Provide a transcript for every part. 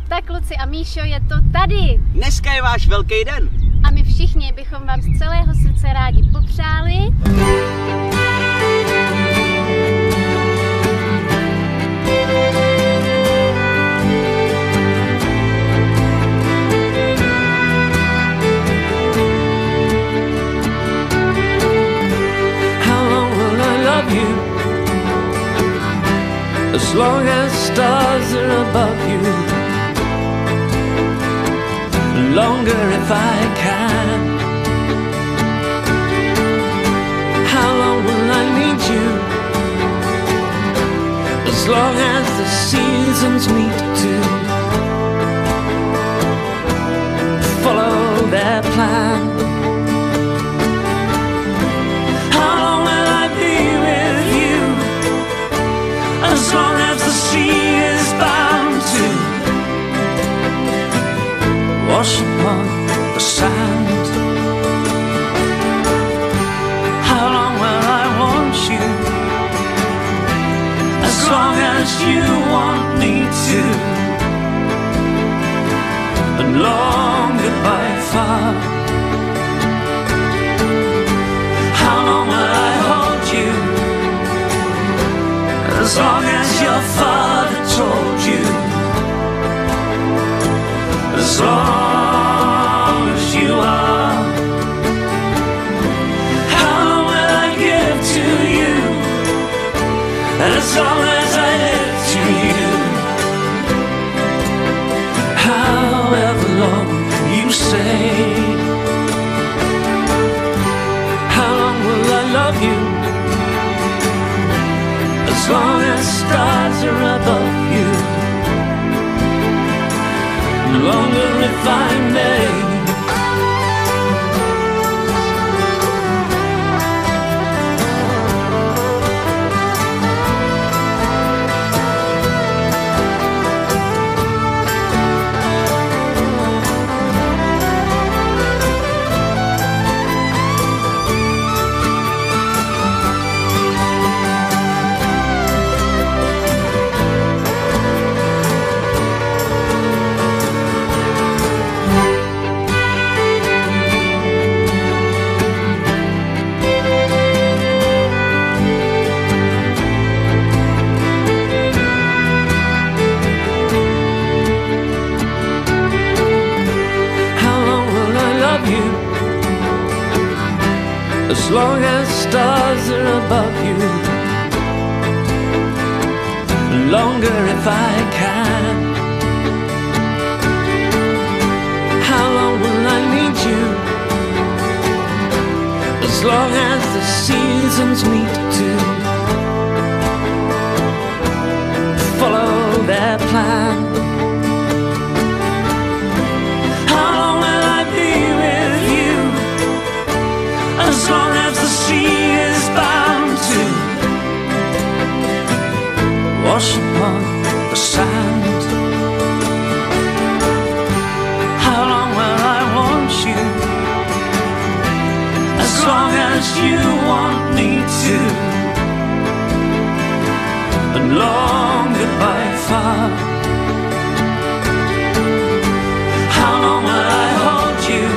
Tak kluci a Míšo, je to tady. Dneska je váš velký den. A my všichni bychom vám z celého srdce rádi popřáli. As long as stars are above you, longer if I can. How long will I need you? As long as the seasons meet to follow their plan. As long as the sea is bound to wash upon the sand. How long will I want you? As long as you want me to. And longer by far. How long will I hold you? As long as your father told you. As long as you are. How long will I give to you? And as long as I live to you. However long you say. How long will I love you? As long as stars are above you, no longer if I may. As long as stars are above you, longer if I can. How long will I need you? As long as the seasons meet to follow their plan. As long as the sea is bound to wash upon the sand. How long will I want you? As long as you want me to. And longer by far. How long will I hold you?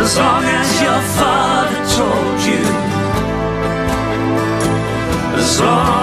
As long as your father told you. As long